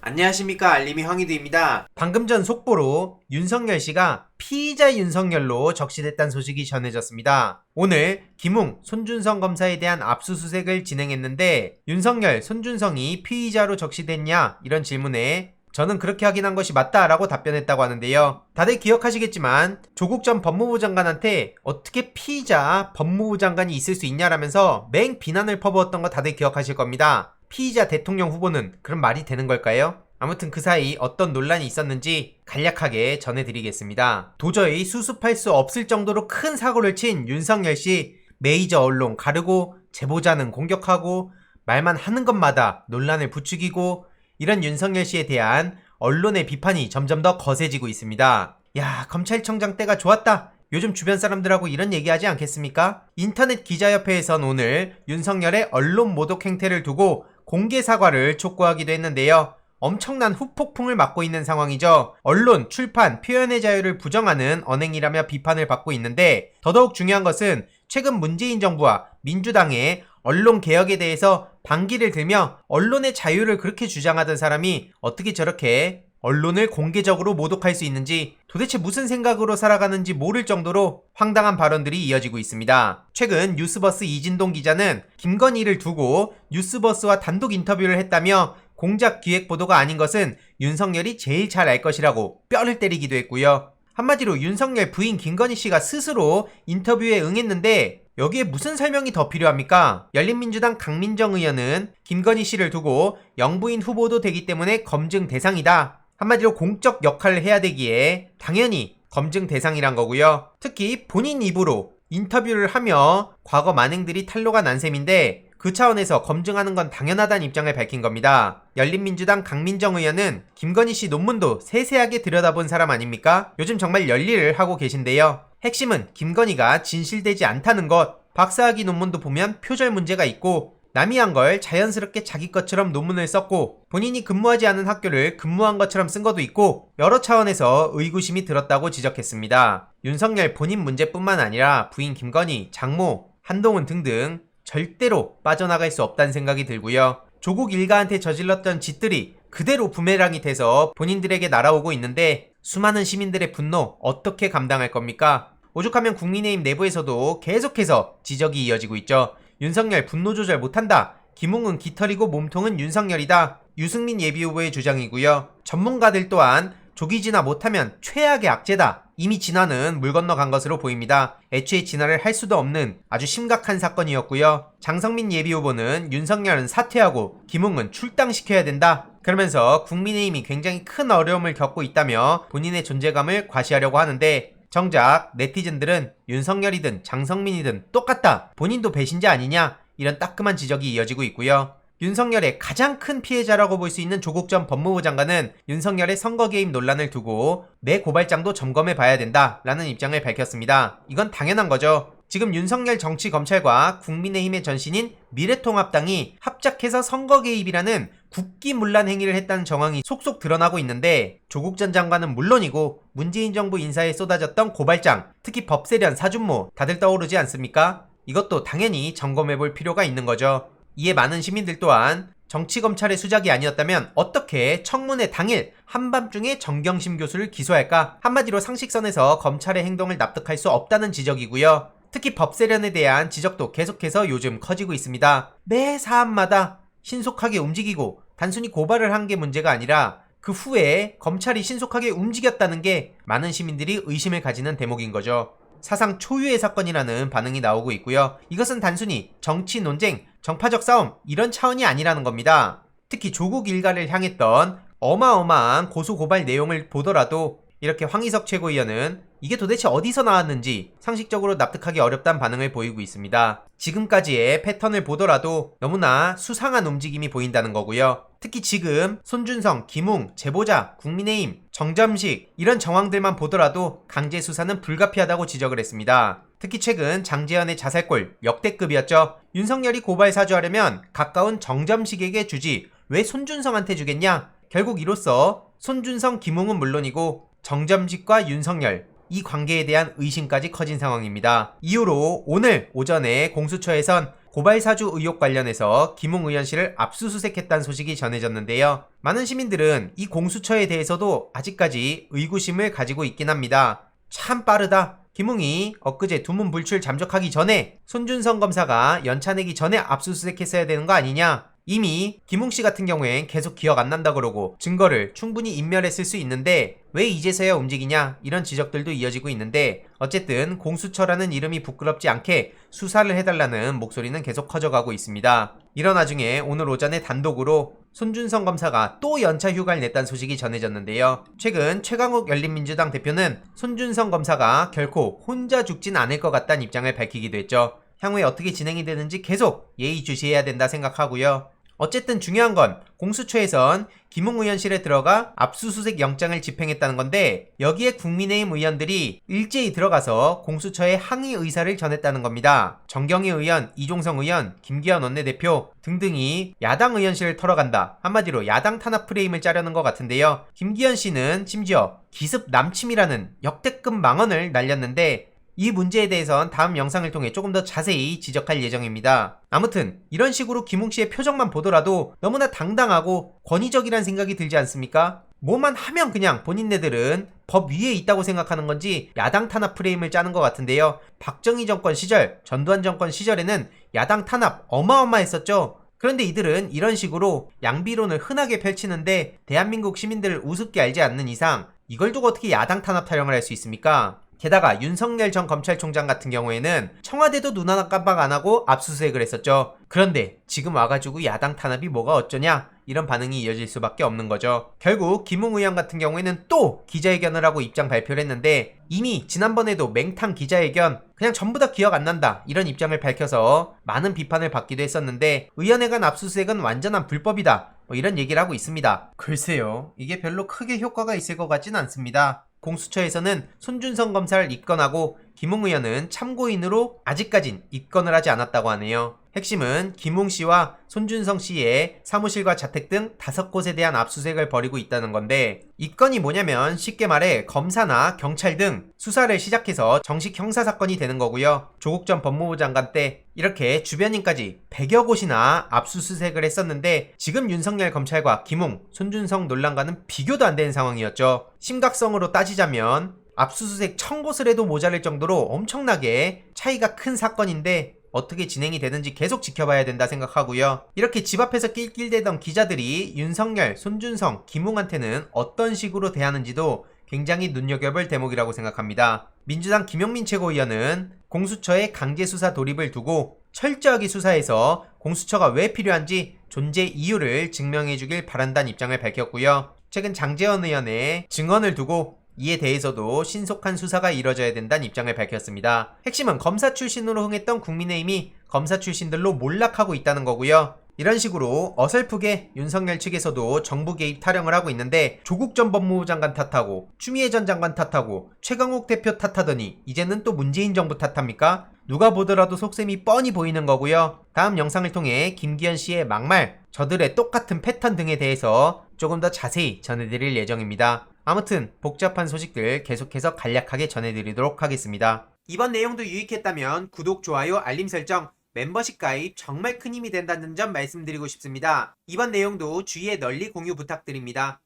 안녕하십니까, 알림이 황희두입니다. 방금 전 속보로 윤석열 씨가 피의자 윤석열로 적시됐다는 소식이 전해졌습니다. 오늘 김웅, 손준성 검사에 대한 압수수색을 진행했는데 윤석열, 손준성이 피의자로 적시됐냐 이런 질문에 저는 그렇게 확인한 것이 맞다라고 답변했다고 하는데요. 다들 기억하시겠지만 조국 전 법무부 장관한테 어떻게 피의자 법무부 장관이 있을 수 있냐라면서 맹 비난을 퍼부었던 거 다들 기억하실 겁니다. 피의자 대통령 후보는 그런 말이 되는 걸까요? 아무튼 그 사이 어떤 논란이 있었는지 간략하게 전해드리겠습니다. 도저히 수습할 수 없을 정도로 큰 사고를 친 윤석열 씨, 메이저 언론 가르고 제보자는 공격하고 말만 하는 것마다 논란을 부추기고 이런 윤석열 씨에 대한 언론의 비판이 점점 더 거세지고 있습니다. 야, 검찰청장 때가 좋았다. 요즘 주변 사람들하고 이런 얘기하지 않겠습니까? 인터넷 기자협회에선 오늘 윤석열의 언론 모독 행태를 두고 공개 사과를 촉구하기도 했는데요. 엄청난 후폭풍을 맞고 있는 상황이죠. 언론, 출판, 표현의 자유를 부정하는 언행이라며 비판을 받고 있는데 더더욱 중요한 것은 최근 문재인 정부와 민주당의 언론 개혁에 대해서 반기를 들며 언론의 자유를 그렇게 주장하던 사람이 어떻게 저렇게 언론을 공개적으로 모독할 수 있는지 도대체 무슨 생각으로 살아가는지 모를 정도로 황당한 발언들이 이어지고 있습니다. 최근 뉴스버스 이진동 기자는 김건희를 두고 뉴스버스와 단독 인터뷰를 했다며 공작 기획 보도가 아닌 것은 윤석열이 제일 잘 알 것이라고 뼈를 때리기도 했고요. 한마디로 윤석열 부인 김건희 씨가 스스로 인터뷰에 응했는데 여기에 무슨 설명이 더 필요합니까? 열린민주당 강민정 의원은 김건희 씨를 두고 영부인 후보도 되기 때문에 검증 대상이다. 한마디로 공적 역할을 해야 되기에 당연히 검증 대상이란 거고요. 특히 본인 입으로 인터뷰를 하며 과거 만행들이 탄로가 난 셈인데 그 차원에서 검증하는 건 당연하다는 입장을 밝힌 겁니다. 열린민주당 강민정 의원은 김건희 씨 논문도 세세하게 들여다본 사람 아닙니까? 요즘 정말 열일을 하고 계신데요. 핵심은 김건희가 진실되지 않다는 것. 박사학위 논문도 보면 표절 문제가 있고 남이 한 걸 자연스럽게 자기 것처럼 논문을 썼고 본인이 근무하지 않은 학교를 근무한 것처럼 쓴 것도 있고 여러 차원에서 의구심이 들었다고 지적했습니다. 윤석열 본인 문제뿐만 아니라 부인 김건희, 장모, 한동훈 등등 절대로 빠져나갈 수 없다는 생각이 들고요. 조국 일가한테 저질렀던 짓들이 그대로 부메랑이 돼서 본인들에게 날아오고 있는데 수많은 시민들의 분노 어떻게 감당할 겁니까? 오죽하면 국민의힘 내부에서도 계속해서 지적이 이어지고 있죠. 윤석열 분노 조절 못한다. 김웅은 깃털이고 몸통은 윤석열이다. 유승민 예비후보의 주장이고요. 전문가들 또한 조기 진화 못하면 최악의 악재다. 이미 진화는 물 건너간 것으로 보입니다. 애초에 진화를 할 수도 없는 아주 심각한 사건이었고요. 장성민 예비후보는 윤석열은 사퇴하고 김웅은 출당시켜야 된다. 그러면서 국민의힘이 굉장히 큰 어려움을 겪고 있다며 본인의 존재감을 과시하려고 하는데 정작 네티즌들은 윤석열이든 장성민이든 똑같다. 본인도 배신자 아니냐? 이런 따끔한 지적이 이어지고 있고요. 윤석열의 가장 큰 피해자라고 볼 수 있는 조국 전 법무부 장관은 윤석열의 선거 개입 논란을 두고 내 고발장도 점검해 봐야 된다 라는 입장을 밝혔습니다. 이건 당연한 거죠. 지금 윤석열 정치검찰과 국민의힘의 전신인 미래통합당이 합작해서 선거 개입이라는 국기문란 행위를 했다는 정황이 속속 드러나고 있는데 조국 전 장관은 물론이고 문재인 정부 인사에 쏟아졌던 고발장, 특히 법세련, 사준모 다들 떠오르지 않습니까? 이것도 당연히 점검해볼 필요가 있는 거죠. 이에 많은 시민들 또한 정치검찰의 수작이 아니었다면 어떻게 청문회 당일 한밤중에 정경심 교수를 기소할까? 한마디로 상식선에서 검찰의 행동을 납득할 수 없다는 지적이고요. 특히 법세련에 대한 지적도 계속해서 요즘 커지고 있습니다. 매 사안마다 신속하게 움직이고 단순히 고발을 한 게 문제가 아니라 그 후에 검찰이 신속하게 움직였다는 게 많은 시민들이 의심을 가지는 대목인 거죠. 사상 초유의 사건이라는 반응이 나오고 있고요. 이것은 단순히 정치 논쟁, 정파적 싸움 이런 차원이 아니라는 겁니다. 특히 조국 일가를 향했던 어마어마한 고소고발 내용을 보더라도 이렇게 황희석 최고위원은 이게 도대체 어디서 나왔는지 상식적으로 납득하기 어렵다는 반응을 보이고 있습니다. 지금까지의 패턴을 보더라도 너무나 수상한 움직임이 보인다는 거고요. 특히 지금 손준성, 김웅, 제보자, 국민의힘, 정점식 이런 정황들만 보더라도 강제 수사는 불가피하다고 지적을 했습니다. 특히 최근 장제연의 자살골 역대급이었죠. 윤석열이 고발 사주하려면 가까운 정점식에게 주지 왜 손준성한테 주겠냐? 결국 이로써 손준성, 김웅은 물론이고 정점식과 윤석열 이 관계에 대한 의심까지 커진 상황입니다. 이후로 오늘 오전에 공수처에선 고발사주 의혹 관련해서 김웅 의원실을 압수수색했다는 소식이 전해졌는데요. 많은 시민들은 이 공수처에 대해서도 아직까지 의구심을 가지고 있긴 합니다. 참 빠르다. 김웅이 엊그제 두문불출 잠적하기 전에 손준성 검사가 연차 내기 전에 압수수색했어야 되는 거 아니냐? 이미 김웅씨 같은 경우엔 계속 기억 안 난다 그러고 증거를 충분히 인멸했을 수 있는데 왜 이제서야 움직이냐, 이런 지적들도 이어지고 있는데, 어쨌든 공수처라는 이름이 부끄럽지 않게 수사를 해달라는 목소리는 계속 커져가고 있습니다. 이런 와중에 오늘 오전에 단독으로 손준성 검사가 또 연차 휴가를 냈다는 소식이 전해졌는데요. 최근 최강욱 열린민주당 대표는 손준성 검사가 결코 혼자 죽진 않을 것 같다는 입장을 밝히기도 했죠. 향후에 어떻게 진행이 되는지 계속 예의주시해야 된다 생각하고요. 어쨌든 중요한 건 공수처에선 김웅 의원실에 들어가 압수수색 영장을 집행했다는 건데, 여기에 국민의힘 의원들이 일제히 들어가서 공수처에 항의 의사를 전했다는 겁니다. 정경희 의원, 이종성 의원, 김기현 원내대표 등등이 야당 의원실을 털어간다. 한마디로 야당 탄압 프레임을 짜려는 것 같은데요. 김기현 씨는 심지어 기습 남침이라는 역대급 망언을 날렸는데, 이 문제에 대해선 다음 영상을 통해 조금 더 자세히 지적할 예정입니다. 아무튼 이런 식으로 김웅씨의 표정만 보더라도 너무나 당당하고 권위적이란 생각이 들지 않습니까? 뭐만 하면 그냥 본인네들은 법 위에 있다고 생각하는 건지 야당 탄압 프레임을 짜는 것 같은데요. 박정희 정권 시절, 전두환 정권 시절에는 야당 탄압 어마어마했었죠. 그런데 이들은 이런 식으로 양비론을 흔하게 펼치는데, 대한민국 시민들을 우습게 알지 않는 이상 이걸 두고 어떻게 야당 탄압 타령을 할 수 있습니까? 게다가 윤석열 전 검찰총장 같은 경우에는 청와대도 눈 하나 깜빡 안 하고 압수수색을 했었죠. 그런데 지금 와가지고 야당 탄압이 뭐가 어쩌냐, 이런 반응이 이어질 수밖에 없는 거죠. 결국 김웅 의원 같은 경우에는 또 기자회견을 하고 입장 발표를 했는데, 이미 지난번에도 맹탕 기자회견 그냥 전부 다 기억 안 난다, 이런 입장을 밝혀서 많은 비판을 받기도 했었는데, 의원에 관 압수수색은 완전한 불법이다, 이런 얘기를 하고 있습니다. 글쎄요, 이게 별로 크게 효과가 있을 것 같진 않습니다. 공수처에서는 손준성 검사를 입건하고 김웅 의원은 참고인으로 아직까진 입건을 하지 않았다고 하네요. 핵심은 김웅 씨와 손준성 씨의 사무실과 자택 등 5곳에 대한 압수수색을 벌이고 있다는 건데, 입건이 뭐냐면 쉽게 말해 검사나 경찰 등 수사를 시작해서 정식 형사사건이 되는 거고요. 조국 전 법무부 장관 때 이렇게 주변인까지 100여 곳이나 압수수색을 했었는데, 지금 윤석열 검찰과 김웅, 손준성 논란과는 비교도 안 되는 상황이었죠. 심각성으로 따지자면 압수수색 1000곳을 해도 모자랄 정도로 엄청나게 차이가 큰 사건인데, 어떻게 진행이 되는지 계속 지켜봐야 된다 생각하고요. 이렇게 집 앞에서 낄낄대던 기자들이 윤석열, 손준성, 김웅한테는 어떤 식으로 대하는지도 굉장히 눈여겨볼 대목이라고 생각합니다. 민주당 김용민 최고위원은 공수처의 강제수사 돌입을 두고 철저하게 수사해서 공수처가 왜 필요한지 존재 이유를 증명해주길 바란다는 입장을 밝혔고요. 최근 장제원 의원의 증언을 두고 이에 대해서도 신속한 수사가 이뤄져야 된다는 입장을 밝혔습니다. 핵심은 검사 출신으로 흥했던 국민의힘이 검사 출신들로 몰락하고 있다는 거고요. 이런 식으로 어설프게 윤석열 측에서도 정부 개입 타령을 하고 있는데, 조국 전 법무부 장관 탓하고 추미애 전 장관 탓하고 최강욱 대표 탓하더니 이제는 또 문재인 정부 탓합니까? 누가 보더라도 속셈이 뻔히 보이는 거고요. 다음 영상을 통해 김기현 씨의 막말, 저들의 똑같은 패턴 등에 대해서 조금 더 자세히 전해드릴 예정입니다. 아무튼 복잡한 소식들 계속해서 간략하게 전해드리도록 하겠습니다. 이번 내용도 유익했다면 구독, 좋아요, 알림 설정, 멤버십 가입 정말 큰 힘이 된다는 점 말씀드리고 싶습니다. 이번 내용도 주위에 널리 공유 부탁드립니다.